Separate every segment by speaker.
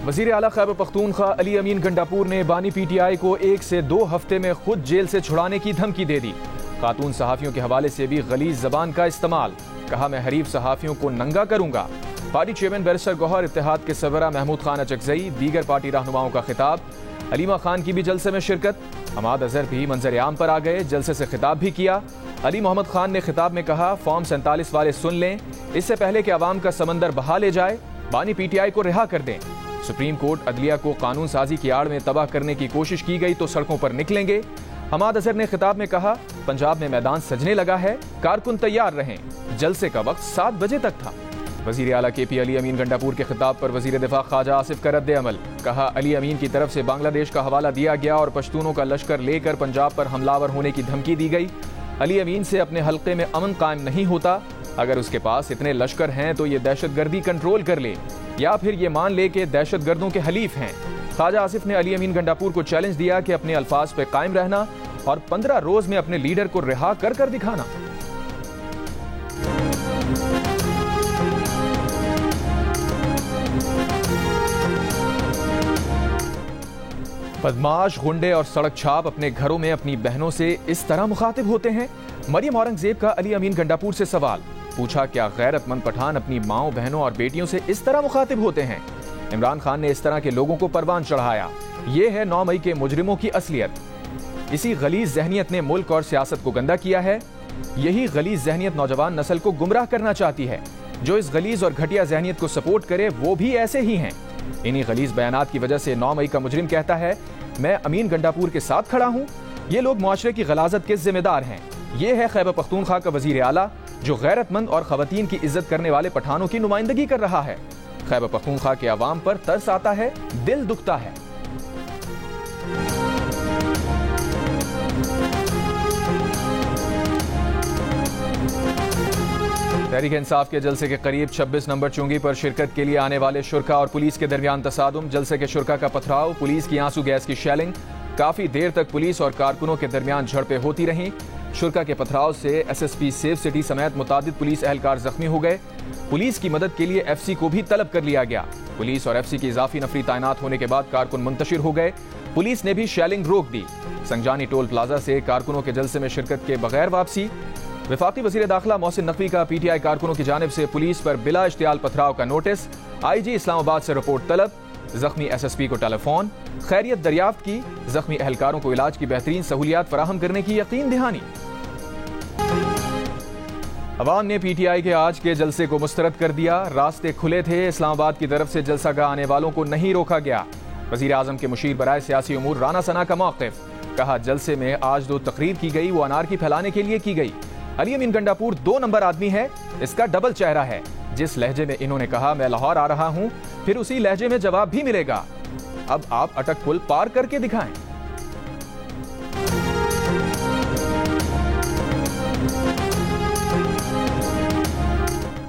Speaker 1: वज़ीर आला खैबर पख्तूनख्वा अली अमीन गंडापुर ने बानी PTI को 1 से 2 हफ्ते में खुद जेल से छुड़ाने की धमकी दे दी। खातून सहाफ़ियों के हवाले से भी गलीज़ ज़बान का इस्तेमाल। कहा, मैं हरीफ सहाफ़ियों को नंगा करूंगा। पार्टी चेयरमैन बैरिस्टर गौहर, इत्तेहाद के सरबराह महमूद खान अचकज़ई, दीगर पार्टी रहनुमाओं का खिताब। अलीमा खान की भी जलसे में शिरकत। हमाद अजहर भी मंजर आम पर आ गए, जलसे से खिताब भी किया। अली मोहम्मद खान ने खिताब में कहा, फॉर्म 47 वाले सुन लें, इससे पहले कि अवाम का समंदर बहा ले जाए, बानी PTI को रिहा कर दें। सुप्रीम कोर्ट अदलिया को कानून साजी की आड़ में तबाह करने की कोशिश की गई तो सड़कों पर निकलेंगे। हमाद अजहर ने खिताब में कहा, पंजाब में मैदान सजने लगा है, कारकुन तैयार रहें। जलसे का वक्त 7 बजे तक था। वज़ीर आला KP अली अमीन गंडापुर के खिताब पर वज़ीर दिफा ख्वाजा आसिफ का रद्द अमल। कहा, अली अमीन की तरफ से बांग्लादेश का हवाला दिया गया और पश्तूनों का लश्कर लेकर पंजाब पर हमलावर होने की धमकी दी गई। अली अमीन से अपने हल्के में अमन कायम नहीं होता। अगर उसके पास इतने लश्कर हैं तो ये दहशतगर्दी कंट्रोल कर ले या फिर ये मान ले कि दहशतगर्दों के हलीफ हैं। ख्वाजा आसिफ ने अली अमीन गंडापुर को चैलेंज दिया कि अपने अल्फाज पर कायम रहना और 15 रोज में अपने लीडर को रिहा कर दिखाना। बदमाश, गुंडे और सड़क छाप अपने घरों में अपनी बहनों से इस तरह मुखातिब होते हैं। मरियम औरंगजेब का अली अमीन गंडापुर से सवाल। पूछा, क्या गैरतमंद पठान अपनी माओ, बहनों और बेटियों से इस तरह मुखातिब होते हैं? इमरान खान ने इस तरह के लोगों को परवान चढ़ाया। ये है 9 मई के मुजरिमों की असलियत। इसी गलीज जहनियत ने मुल्क और सियासत को गंदा किया है। यही गलीज जहनियत नौजवान नस्ल को गुमराह करना चाहती है। जो इस गलीज और घटिया जहनियत को सपोर्ट करे वो भी ऐसे ही हैं। इन्हीं गलीज बयानात की वजह से 9 मई का मुजरिम कहता है, मैं अमीन गंडापुर के साथ खड़ा हूं। ये लोग मुआशरे की गलाजत के जिम्मेदार हैं। ये है खैबर पख्तूनख्वा का वजीर आला जो गैरतमंद और खवातीन की इज्जत करने वाले पठानों की नुमाइंदगी कर रहा है। खैबर पख्तूनख्वा के अवाम पर तरस आता है, दिल दुखता है। तहरीक इंसाफ के जलसे के करीब 26 नंबर चुंगी पर शिरकत के लिए आने वाले शुरका और पुलिस के दरमियान तसादुम। जलसे के शुरका का पथराव, पुलिस की आंसू गैस की शेलिंग। काफी देर तक पुलिस और कारकुनों के दरमियान झड़पें होती रहीं। शुरका के पथराव से SSP सेफ सिटी समेत मुतादिद पुलिस एहलकार जख्मी हो गए। पुलिस की मदद के लिए FC को भी तलब कर लिया गया। पुलिस और FC की इजाफी नफरी तैनात होने के बाद कारकुन मुंतशिर हो गए। पुलिस ने भी शेलिंग रोक दी। संजानी टोल प्लाजा से कारकुनों के जलसे में शिरकत के बगैर वापसी। वफाकी वजीर दाखिला मोहसिन नकवी का PTI कारकुनों की जानिब से पुलिस पर बिला इश्तियाल पथराव का नोटिस। IG इस्लामाबाद से रिपोर्ट तलब। जख्मी SSP को टेलीफोन। खैरियत दरियाफ्त की। जख्मी एहलकारों को इलाज की बेहतरीन सहूलियात फराहम करने की यकीन दहानी। अवाम ने PTI के आज के जलसे को मुस्तरद कर दिया। रास्ते खुले थे, इस्लामाबाद की तरफ से जलसागाह आने वालों को नहीं रोका गया। वजीर आजम के मुशीर बराए सियासी उमूर राना सना का मौक़िफ। कहा, जलसे में आज जो तकरीर की गई वो अनारकी फैलाने के लिए की गई। अली अमीन गंडापुर 2 नंबर आदमी है, इसका डबल चेहरा है। जिस लहजे में इन्होंने कहा मैं लाहौर आ रहा हूं, फिर उसी लहजे में जवाब भी मिलेगा। अब आप अटक पुल पार करके दिखाएं।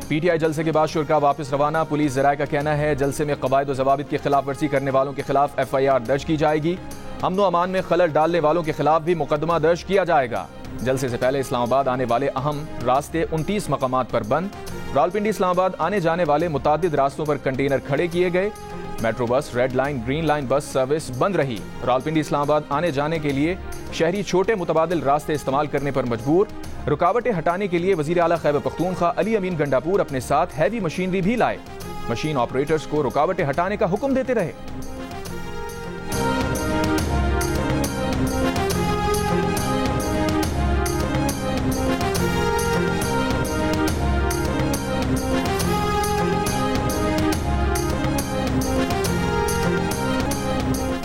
Speaker 1: PTI जलसे के बाद शुरका वापस रवाना। पुलिस ज़राए का कहना है जलसे में कवायद व ज़वाबित की खिलाफ वर्जी करने वालों के खिलाफ FIR दर्ज की जाएगी। अमन व अमान में खलल डालने वालों के खिलाफ भी मुकदमा दर्ज किया जाएगा। जलसे से पहले इस्लामाबाद आने वाले अहम रास्ते 29 मकामात पर बंद। रावलपिंडी इस्लामाबाद आने जाने वाले मुतादिद रास्तों पर कंटेनर खड़े किए गए। Metro bus, red line, green line bus service बंद रही। रावलपिंडी इस्लामाबाद आने जाने के लिए शहरी छोटे मुतबादिल रास्ते इस्तेमाल करने पर मजबूर। रुकावटें हटाने के लिए वजीर आला खैबर पख्तूनख्वा अली अमीन गंडापुर अपने साथ हैवी मशीनरी भी लाए। मशीन ऑपरेटर्स को रुकावटें हटाने का हुक्म देते रहे।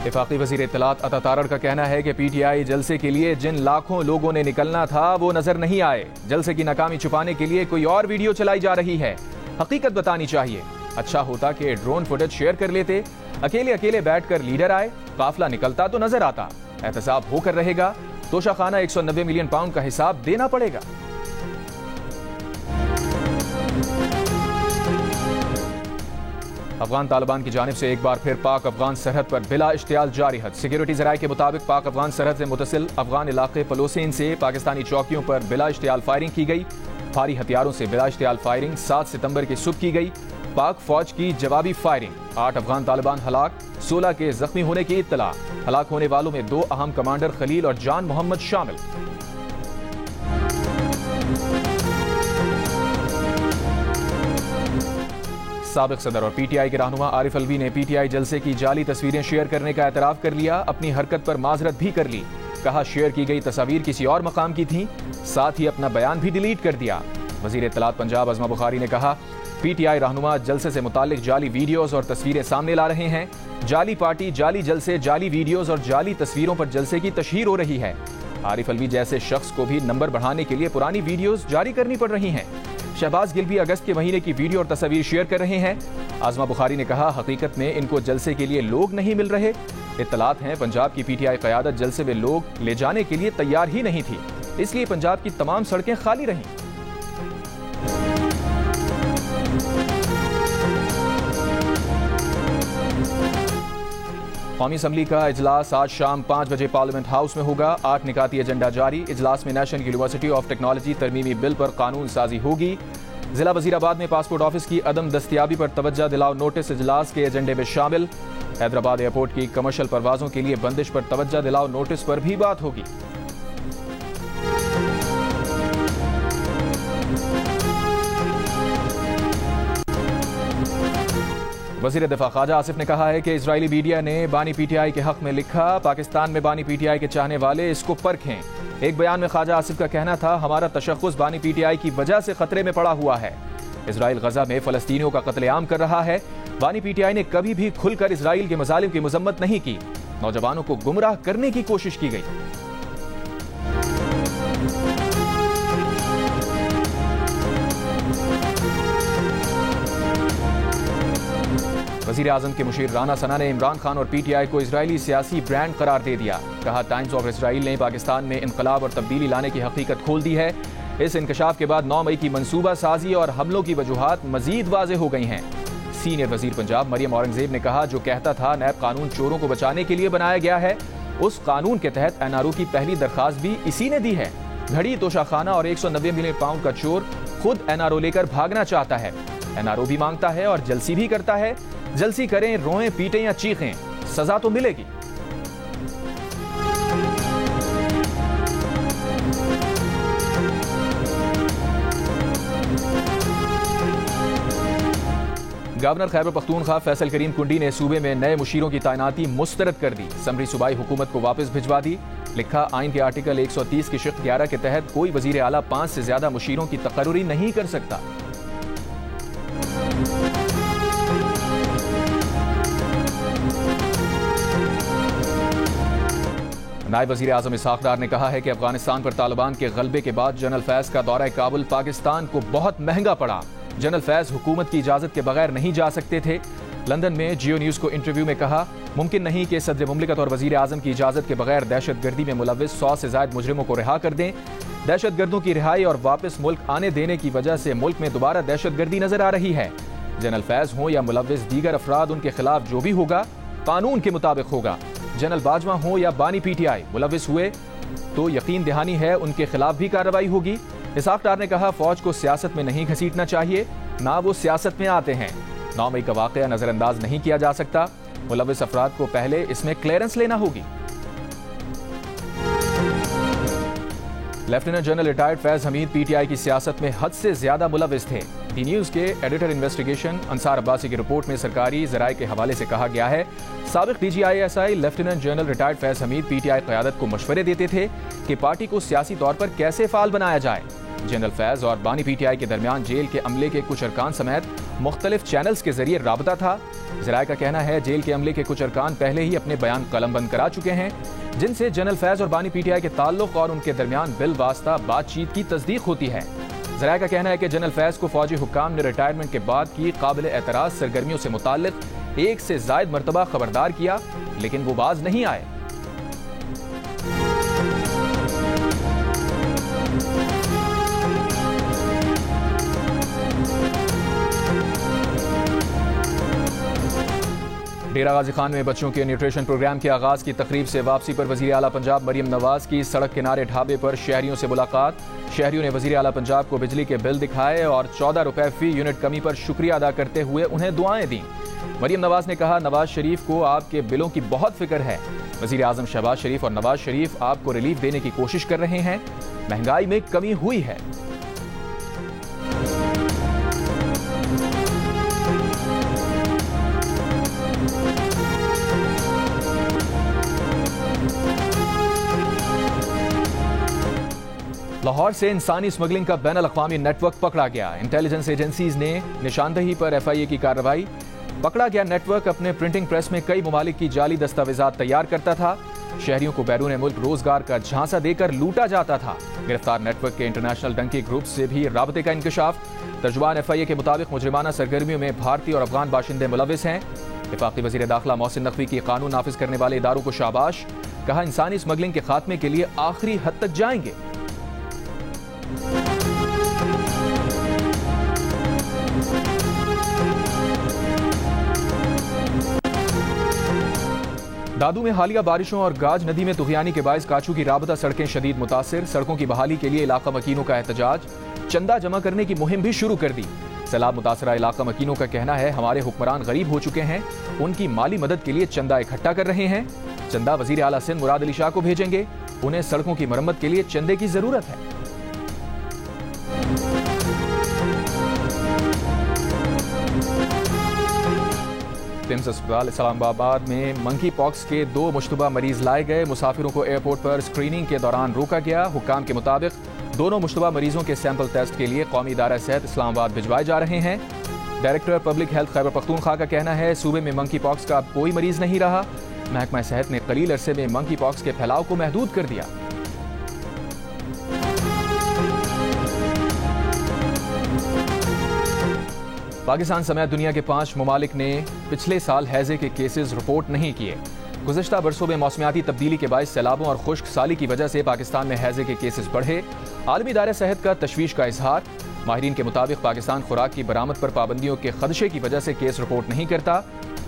Speaker 1: वफाकी वजीर इत्तलात अता तारड़ का कहना है कि PTI जलसे के लिए जिन लाखों लोगों ने निकलना था वो नजर नहीं आए। जलसे की नाकामी छुपाने के लिए कोई और वीडियो चलाई जा रही है। हकीकत बतानी चाहिए। अच्छा होता कि ड्रोन फुटेज शेयर कर लेते। अकेले अकेले बैठकर लीडर आए, काफिला निकलता तो नजर आता। एहतसाब होकर रहेगा। तोशाखाना 190 मिलियन पाउंड का हिसाब देना पड़ेगा। अफगान तालिबान की जानिब से एक बार फिर पाक अफगान सरहद पर बिला इश्तियाल जारी है। सिक्योरिटी ज़राए के मुताबिक पाक अफगान सरहद से मुतसिल अफगान इलाके पलोसेन से पाकिस्तानी चौकियों पर बिला इश्तियाल फायरिंग की गई। भारी हथियारों से बिला इश्तियाल फायरिंग 7 सितंबर की सुबह की गई। पाक फौज की जवाबी फायरिंग, 8 अफगान तालिबान हलाक, 16 के जख्मी होने की इत्तला। हलाक होने वालों में 2 अहम कमांडर खलील और जान मोहम्मद शामिल। साबिक सदर और पीटीआई के रहनुमा आरिफ अलवी ने पीटीआई जलसे की जाली तस्वीरें शेयर करने का एतराफ कर लिया। अपनी हरकत पर माजरत भी कर ली। कहा शेयर की गई तस्वीर किसी और मकाम की थी, साथ ही अपना बयान भी डिलीट कर दिया। वजीर इत्तलात पंजाब अज़मा बुखारी ने कहा पीटीआई रहनुमा जलसे से मुतालिक जाली वीडियोज और तस्वीरें सामने ला रहे हैं। जाली पार्टी, जाली जलसे, जाली वीडियोज और जाली तस्वीरों पर जलसे की तशहीर हो रही है। आरिफ अलवी जैसे शख्स को भी नंबर बढ़ाने के लिए पुरानी वीडियोज जारी करनी पड़ रही हैं। शहबाज गिल भी अगस्त के महीने की वीडियो और तस्वीर शेयर कर रहे हैं। आज़मा बुखारी ने कहा हकीकत में इनको जलसे के लिए लोग नहीं मिल रहे। इत्तलात हैं पंजाब की पीटीआई क़यादत जलसे में लोग ले जाने के लिए तैयार ही नहीं थी, इसलिए पंजाब की तमाम सड़कें खाली रहीं। कौमी असम्बली का इजलास आज शाम 5 बजे पार्लियामेंट हाउस में होगा। 8 निकाती एजेंडा जारी। इजलास में नेशनल यूनिवर्सिटी ऑफ टेक्नोलॉजी तरमीमी बिल पर कानून साजी होगी। जिला वजीराबाद में पासपोर्ट ऑफिस की अदम दस्तियाबी पर तवज्जो दिलाओ नोटिस इजलास के एजेंडे में शामिल। हैदराबाद एयरपोर्ट की कमर्शियल परवाजों के लिए बंदिश पर तवज्जो दिलाओ नोटिस पर भी बात होगी। वज़ीर दिफा ख्वाजा आसिफ ने कहा है कि इजरायली मीडिया ने बानी पीटीआई के हक में लिखा, पाकिस्तान में बानी पीटीआई के चाहने वाले इसको परखें। एक बयान में ख्वाजा आसिफ का कहना था हमारा तशख़्ख़ुस बानी पीटीआई की वजह से खतरे में पड़ा हुआ है। इजराइल गजा में फ़लस्तीनियों का कत्लेआम कर रहा है। बानी पीटीआई ने कभी भी खुलकर इजराइल के मज़ालिम की मजम्मत नहीं की। नौजवानों को गुमराह करने की कोशिश की गई। वज़ीर आज़म के मुशीर राना सना ने इमरान खान और पीटीआई को इजरायली सियासी ब्रांड करार दे दिया। कहा टाइम्स ऑफ इसराइल ने पाकिस्तान में इनकलाब और तब्दीली लाने की हकीकत खोल दी है। इस इंकशाफ के बाद 9 मई की मनसूबा साजी और हमलों की वजूहात मजीद वाज़ेह हो गई हैं। सीनियर वजीर पंजाब मरियम औरंगजेब ने कहा जो कहता था नैब कानून चोरों को बचाने के लिए बनाया गया है, उस कानून के तहत एनआरओ की पहली दरखास्त भी इसी ने दी है। घड़ी, तोशाखाना और 190 मिलियन पाउंड का चोर खुद एनआरओ लेकर भागना चाहता है। एनआरओ भी मांगता है और जलसी भी करता है। जलसी करें, रोएं, पीटें या चीखें, सजा तो मिलेगी। गवर्नर खैबर पख्तूनख्वा फैसल करीम कुंडी ने सूबे में नए मुशीरों की तैनाती मुस्तरद कर दी। समरी सूबाई हुकूमत को वापस भिजवा दी। लिखा आइन के आर्टिकल 130 की शिक़्क़ 11 के तहत कोई वजीर आला 5 से ज्यादा मुशीरों की तकर्रुरी नहीं कर सकता। नायब वज़ीर आज़म इसहाक़ डार ने कहा है कि अफगानिस्तान पर तालिबान के गलबे के बाद जनरल फैज़ का दौरा काबुल पाकिस्तान को बहुत महंगा पड़ा। जनरल फैज़ हुकूमत की इजाज़त के बगैर नहीं जा सकते थे। लंदन में जियो न्यूज़ को इंटरव्यू में कहा मुमकिन नहीं कि सदर मुमलिकत और वज़ीर आज़म की इजाज़त के बगैर दहशतगर्दी में मुलव्विस 100 से ज़ायद मुजरिमों को रिहा कर दें। दहशतगर्दों की रिहाई और वापस मुल्क आने देने की वजह से मुल्क में दोबारा दहशतगर्दी नजर आ रही है। जनरल फैज़ हों या मुलव्विस दीगर अफराद, उनके खिलाफ जो भी होगा कानून के मुताबिक होगा। जनरल बाजवा हो या बानी पीटीआई मुलव्विस हुए तो यकीन दहानी है उनके खिलाफ भी कार्रवाई होगी। इसहाक़ डार ने कहा फौज को सियासत में नहीं घसीटना चाहिए, ना वो सियासत में आते हैं। 9 मई का वाक़या नजरअंदाज नहीं किया जा सकता। मुलव्विस अफराद को पहले इसमें क्लियरेंस लेना होगी। Lieutenant general retired Faiz Hameed PTI की सियासत में हद से ज्यादा मुलव्विस थे। डी न्यूज के एडिटर इन्वेस्टिगेशन अंसार अब्बासी की रिपोर्ट में सरकारी जराये के हवाले से कहा गया है साबिक DGISI lieutenant general retired Faiz Hameed PTI क़यादत को मशवरे देते थे कि पार्टी को सियासी तौर पर कैसे फाल बनाया जाए। जनरल फैज और बानी पीटीआई के दरमियान जेल के अमले के कुछ अरकान समेत मुख्तलिफ चैनल्स के जरिए राबता था। जराये का कहना है जेल के अमले के कुछ अरकान पहले ही अपने बयान कलमबंद करा चुके हैं, जिनसे जनरल फैज और बानी पीटीआई के ताल्लुक और उनके दरमियान बिल वास्ता बातचीत की तस्दीक होती है। जराये का कहना है कि जनरल फैज को फौजी हुक्काम ने रिटायरमेंट के बाद की काबिल एतराज सरगर्मियों से मुताल्लिक 1 से ज़ायद मरतबा खबरदार किया, लेकिन वो बाज नहीं आए। डेरा गाजी खान में बच्चों के न्यूट्रिशन प्रोग्राम के आगाज की तकरीब से वापसी पर वजीर आला पंजाब मरियम नवाज की सड़क किनारे ढाबे पर शहरियों से मुलाकात। शहरियों ने वजीर आला पंजाब को बिजली के बिल दिखाए और 14 रुपए फी यूनिट कमी पर शुक्रिया अदा करते हुए उन्हें दुआएं दी। मरियम नवाज ने कहा, नवाज शरीफ को आपके बिलों की बहुत फिक्र है। वजीर आजम शहबाज शरीफ और नवाज शरीफ आपको रिलीफ देने की कोशिश कर रहे हैं। महंगाई में कमी हुई है। लाहौर से इंसानी स्मगलिंग का बैन अल-अक़वामी नेटवर्क पकड़ा गया। इंटेलिजेंस एजेंसीज ने निशानदही पर FIA की कार्रवाई। पकड़ा गया नेटवर्क अपने प्रिंटिंग प्रेस में कई ममालिक की जाली दस्तावेजात तैयार करता था। शहरियों को बैरून मुल्क रोजगार का झांसा देकर लूटा जाता था। गिरफ्तार नेटवर्क के इंटरनेशनल डंकी ग्रुप से भी राबते का इंकशाफ। तर्जुमान FIA के मुताबिक मुजरिमाना सरगर्मियों में भारतीय और अफगान बाशिंदे मुलविस हैं। वफाकी वजीर दाखिला मोहसिन नकवी की कानून नाफिज करने वाले इदारों को शाबाश। कहा, इंसानी स्मगलिंग के खात्मे के लिए आखिरी हद तक जाएंगे। दादू में हालिया बारिशों और गाज नदी में तुगयानी के बायस काचू की राबता सड़कें शदीद मुतासिर। सड़कों की बहाली के लिए इलाका मकीनों का एहतजाज। चंदा जमा करने की मुहिम भी शुरू कर दी। सैलाब मुतासरा इलाका मकीनों का कहना है, हमारे हुक्मरान गरीब हो चुके हैं, उनकी माली मदद के लिए चंदा इकट्ठा कर रहे हैं। चंदा वजीर आला सिंध मुराद अली शाह को भेजेंगे। उन्हें सड़कों की मरम्मत के लिए चंदे की जरूरत है। टिम्स अस्पताल इस्लामाबाद में मंकी पॉक्स के 2 मुश्तबा मरीज लाए गए। मुसाफिरों को एयरपोर्ट पर स्क्रीनिंग के दौरान रोका गया। हुक्काम के मुताबिक दोनों मुश्तबा मरीजों के सैंपल टेस्ट के लिए कौमी इदारा सेहत इस्लामाबाद भिजवाए जा रहे हैं। Director public health Khyber Pakhtunkhwa का कहना है, सूबे में मंकी पॉक्स का अब कोई मरीज नहीं रहा। महकमा सेहत ने कलील अरसे में मंकी पॉक्स के फैलाव को महदूद कर दिया। पाकिस्तान समेत दुनिया के 5 ममालिक ने पिछले साल हैजे के केसेस रिपोर्ट नहीं किए। गुज़श्ता बरसों में मौसमियाती तब्दीली के बायस सैलाबों और खुश्क साली की वजह से पाकिस्तान में हैजे के केसेस बढ़े। आलमी इदारा सेहत का तशवीश का इजहार। माहिरीन के मुताबिक पाकिस्तान खुराक की बरामद पर पाबंदियों के खदशे की वजह से केस रिपोर्ट नहीं करता।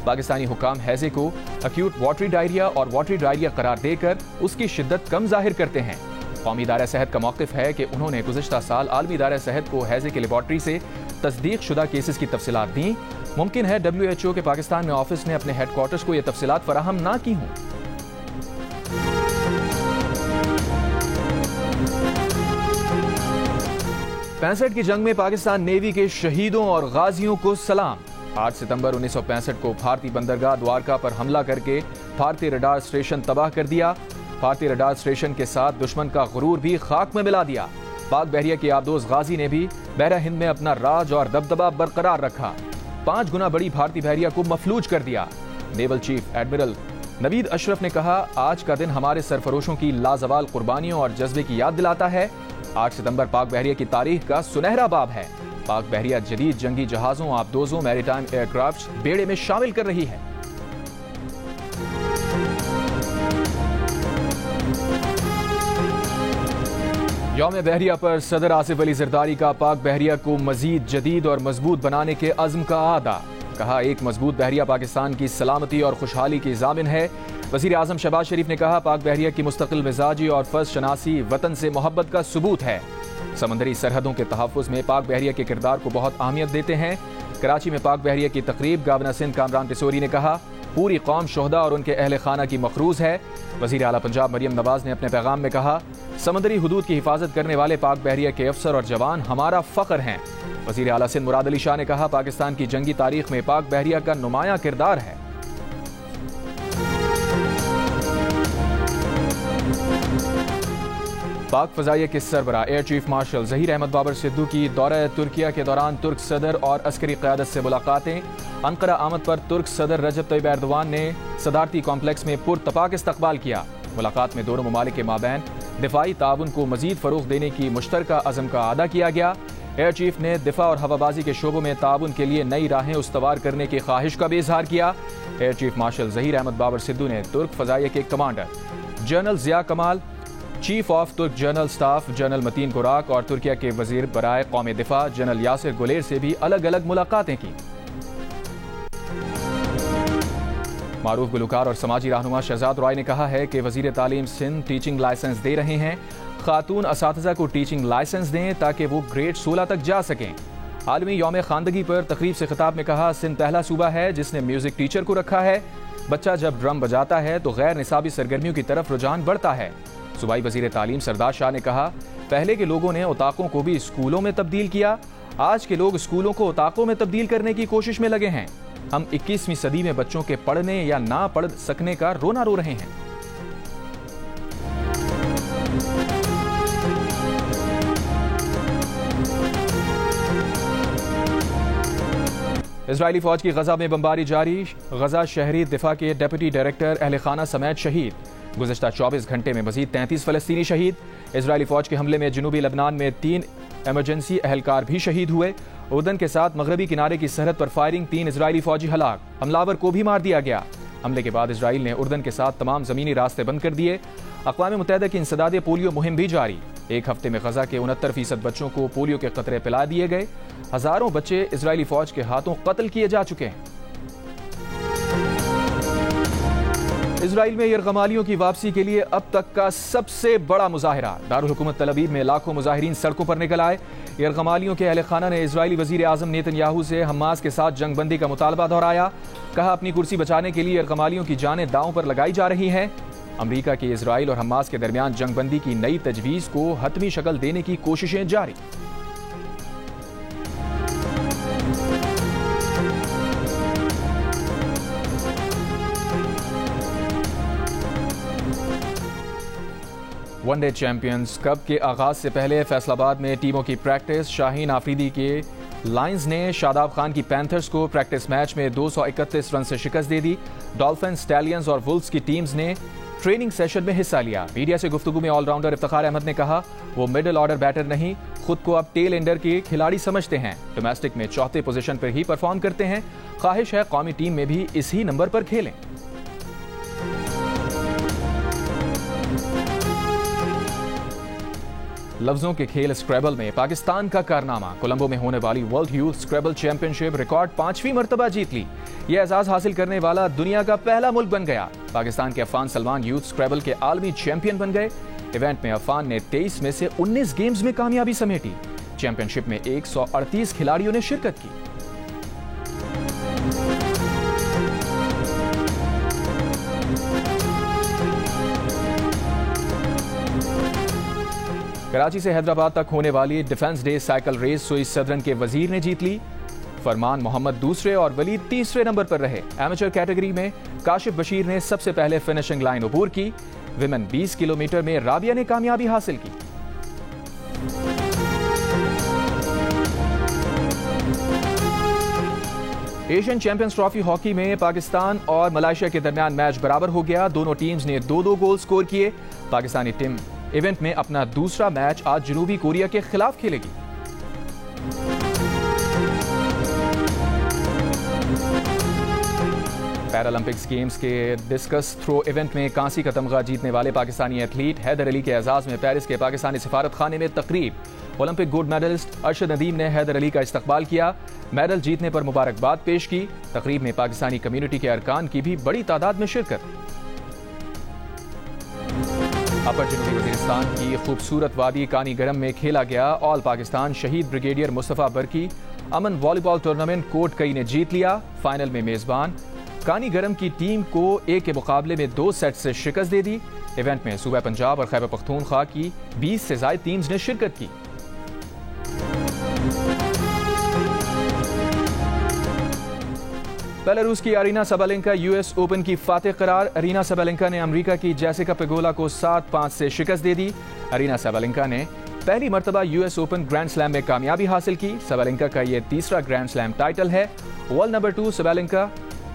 Speaker 1: पाकिस्तानी हुक्काम हैजे को अक्यूट वाटरी डायरिया और वाटरी डायरिया करार देकर उसकी शिद्दत कम जाहिर करते हैं। कौमी इदारा सेहत का मौक़िफ़ है कि उन्होंने गुज़श्ता साल आलमी इदारा सेहत को हैजे के लेबॉर्ट्री से तस्दीक शुदा केसेस की तफसीलात दी। मुमकिन है WHO के पाकिस्तान में ऑफिस ने अपने हेडक्वार्टर्स को यह तफसीलात फराहम ना की हों। पैंसठ की जंग में पाकिस्तान नेवी के शहीदों और गाजियों को सलाम। 8 सितंबर 1965 को भारतीय बंदरगाह द्वारका पर हमला करके भारतीय रडार स्टेशन तबाह कर दिया। भारतीय रडार स्टेशन के साथ दुश्मन का गुरूर भी खाक में मिला दिया। पाक बहरिया के आबदोज गाजी ने भी बहरा हिंद में अपना राज और दबदबा बरकरार रखा। 5 गुना बड़ी भारतीय बहरिया को मफलूज कर दिया। Naval chief admiral Naveed Ashraf ने कहा, आज का दिन हमारे सरफरोशों की लाजवाल कुर्बानियों और जज्बे की याद दिलाता है। 8 सितंबर पाक बहरिया की तारीख का सुनहरा बाब है। पाक बहरिया जदीद जंगी जहाजों, आबदोजों, मैरीटाइम एयरक्राफ्ट बेड़े में शामिल कर रही है। यौम बहरिया पर सदर आसिफ अली जरदारी का पाक बहरिया को मजीद जदीद और मजबूत बनाने के अज़्म का आदा। कहा, एक मजबूत बहरिया पाकिस्तान की सलामती और खुशहाली की ज़ामिन है। वज़ीर आज़म शहबाज शरीफ ने कहा, पाक बहरिया की मुस्तकिल मिजाजी और फर्ज शनासी वतन से मोहब्बत का सबूत है। समंदरी सरहदों के तहफ़्फ़ुज़ में पाक बहरिया के किरदार को बहुत अहमियत देते हैं। कराची में पाक बहरिया की तकरीब गवर्नर सिंध कामरान तिसोरी ने कहा, पूरी कौम शोहदा और उनके अहले खाना की मखरूज है। वज़ीर आला पंजाब मरियम नवाज ने अपने पैगाम में कहा, समंदरी हुदूद की हिफाजत करने वाले पाक बहरिया के अफसर और जवान हमारा फ़ख्र हैं। वज़ीर आला सिंध मुराद अली शाह ने कहा, पाकिस्तान की जंगी तारीख में पाक बहरिया का नुमायां किरदार है। पाक फ़ज़ाइया के सरबराह air chief marshal Zaheer Ahmed Babar Sidhu की दौरा तुर्किया के दौरान तुर्क सदर और अस्करी क़यादत से मुलाकातें। अंकरा आमद पर तुर्क सदर रजब तैयब एर्दोवान ने सदारती कॉम्प्लेक्स में पुरतपाक इस्तकबाल किया। मुलाकात में दोनों ममालिक के माबैन दिफाई ताउन को मजीद फ़रोग़ देने की मुश्तरका अज़म का अदा किया गया। एयर चीफ ने दिफा और हवाबाजी के शोबों में ताउन के लिए नई राहें उस्तवार करने की ख्वाहिश का भी इजहार किया। Air chief marshal Zaheer Ahmed Babar Sidhu ने तुर्क फ़ज़ाइया के commander general Ziya Kemal, chief of तुर्क general staff general Metin Gurak और तुर्किया के वजीर बराए कौमी दिफा जनरल यासिर गुलेर से भी अलग अलग मुलाकातें की। मारूफ गुलकार और समाजी रहनुमा शहजाद रॉय ने कहा है कि वजीर तालीम सिंध टीचिंग लाइसेंस दे रहे हैं। खातून असातिज़ा को टीचिंग लाइसेंस दें ताकि वो ग्रेड 16 तक जा सकें। आलमी यौम खानदगी पर तकरीब से खिताब में कहा, सिंध पहला सूबा है जिसने म्यूजिक टीचर को रखा है। बच्चा जब ड्रम बजाता है तो गैर निसाबी सरगर्मियों की तरफ रुझान बढ़ता है। सूबाई वजीर तालीम सरदार शाह ने कहा, पहले के लोगों ने उताकों को भी स्कूलों में तब्दील किया, आज के लोग स्कूलों को उताकों में तब्दील करने की कोशिश में लगे हैं। हम 21वीं सदी में बच्चों के पढ़ने या ना पढ़ सकने का रोना रो रहे हैं। इजरायली फौज की गजा में बमबारी जारी। गजा शहरी दिफा के डेप्यूटी डायरेक्टर अहले खाना समेत शहीद। गुज़श्ता 24 घंटे में मजीद 33 फलस्तीनी शहीद। इजरायली फौज के हमले में जनूबी लबनान में 3 एमरजेंसी अहलकार भी शहीद हुए। उर्दन के साथ मगरबी किनारे की सरहद पर फायरिंग, 3 इजरायली फौजी हलाक। हमलावर को भी मार दिया गया। हमले के बाद इजराइल ने उर्दन के साथ तमाम जमीनी रास्ते बंद कर दिए। अक़वाम मुत्तहिदा की इंसदाद पोलियो मुहिम भी जारी। एक हफ्ते में गजा के 69% बच्चों को पोलियो के कतरे पिला दिए गए। हजारों बच्चे इजरायली फौज के हाथों कत्ल किए जा चुके हैं। इजराइल में यरगमालियों की वापसी के लिए अब तक का सबसे बड़ा मुजाहिरा। दारुल हुकूमत तल अवीव में लाखों मुजाहिरीन सड़कों पर निकल आए। यरगमालियों के अहले खाना ने इजरायली वजीर आजम नेतन्याहू से हमास के साथ जंगबंदी का मुतालबा दोहराया। कहा, अपनी कुर्सी बचाने के लिए यरगमालियों की जानें दांव पर लगाई जा रही हैं। अमरीका की इजराइल और हमास के दरमियान जंगबंदी की नई तजवीज़ को हतमी शक्ल देने की कोशिशें जारी। वनडे चैंपियंस कप के आगाज से पहले फैसलाबाद में टीमों की प्रैक्टिस। शाहीन आफरीदी के लायंस ने शादाब खान की पैंथर्स को प्रैक्टिस मैच में 231 रन से शिकस्त दे दी। डॉल्फिन, स्टैलियंस और वुल्व्स की टीम्स ने ट्रेनिंग सेशन में हिस्सा लिया। मीडिया से गुफ्तगू में ऑलराउंडर इफ्तिखार अहमद ने कहा, वो मिडिल ऑर्डर बैटर नहीं, खुद को अब टेल एंडर के खिलाड़ी समझते हैं। डोमेस्टिक में चौथे पोजीशन पर ही परफॉर्म करते हैं। ख्वाहिश है कौमी टीम में भी इसी नंबर पर खेलें। लफ्जों के खेल स्क्रैबल में पाकिस्तान का कारनामा। कोलंबो में होने वाली वर्ल्ड यूथ स्क्रैबल चैंपियनशिप रिकॉर्ड 5वीं मर्तबा जीत ली। यह एजाज हासिल करने वाला दुनिया का पहला मुल्क बन गया। पाकिस्तान के अफान सलमान यूथ स्क्रैबल के आलमी चैंपियन बन गए। इवेंट में अफान ने 23 में से 19 गेम्स में कामयाबी समेटी। चैंपियनशिप में 138 खिलाड़ियों ने शिरकत की। कराची से हैदराबाद तक होने वाली डिफेंस डे साइकिल रेस सुई सदरन के वजीर ने जीत ली। फरमान मोहम्मद दूसरे और वलीद तीसरे नंबर पर रहे। एमेचर कैटेगरी में काशिफ बशीर ने सबसे पहले फिनिशिंग लाइन अबूर की। विमेन 20 किलोमीटर में राबिया ने कामयाबी हासिल की। एशियन चैंपियंस ट्रॉफी हॉकी में पाकिस्तान और मलेशिया के दरमियान मैच बराबर हो गया। दोनों टीम्स ने 2-2 गोल स्कोर किए। पाकिस्तानी टीम इवेंट में अपना दूसरा मैच आज जनूबी कोरिया के खिलाफ खेलेगी। पैरालंपिक्स गेम्स के डिस्कस थ्रो इवेंट में कांसी का तमगा जीतने वाले पाकिस्तानी एथलीट हैदर अली के एजाज में पेरिस के पाकिस्तानी सफारत खाने में तकरीब। Olympic gold medalist Arshad Nadeem ने हैदर अली का इस्तकबाल किया। मेडल जीतने पर मुबारकबाद पेश की। तकरीब में पाकिस्तानी कम्युनिटी के अरकान की भी बड़ी तादाद में शिरकत। अपर जनूबी वजीरिस्तान की खूबसूरत वादी कानी गरम में खेला गया ऑल पाकिस्तान शहीद ब्रिगेडियर मुस्तफा बरकी अमन वॉलीबॉल टूर्नामेंट कोट कई ने जीत लिया। फाइनल में मेजबान कानी गरम की टीम को एक के मुकाबले में 2 सेट से शिकस्त दे दी। इवेंट में सूबा पंजाब और खैबर पख्तूनख्वा की 20 से ज्यादा टीम्स ने शिरकत की। बेलारूस की अरीना सबालेंका यूएस ओपन की फातेह करार। अरीना सबालेंका ने अमेरिका की जेसिका पेगोला को 7-5 से शिकस्त दे दी। अरीना सबालेंका ने पहली मर्तबा यूएस ओपन ग्रैंड स्लैम में कामयाबी हासिल की। सबालेंका का यह तीसरा ग्रैंड स्लैम टाइटल है। वर्ल्ड नंबर 2 सबालेंका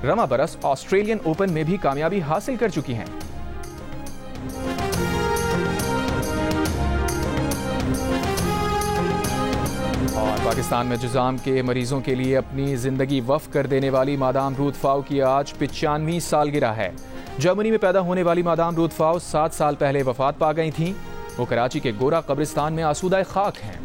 Speaker 1: रमा बरस ऑस्ट्रेलियन ओपन में भी कामयाबी हासिल कर चुकी हैं। और पाकिस्तान में जुज़ाम के मरीजों के लिए अपनी जिंदगी वफ़ कर देने वाली मादाम रूथ फाउ की आज 95वीं सालगिरह है। जर्मनी में पैदा होने वाली मादाम रूथ फाउ 7 साल पहले वफात पा गई थीं। वो कराची के गोरा कब्रिस्तान में आसूदा खाक हैं।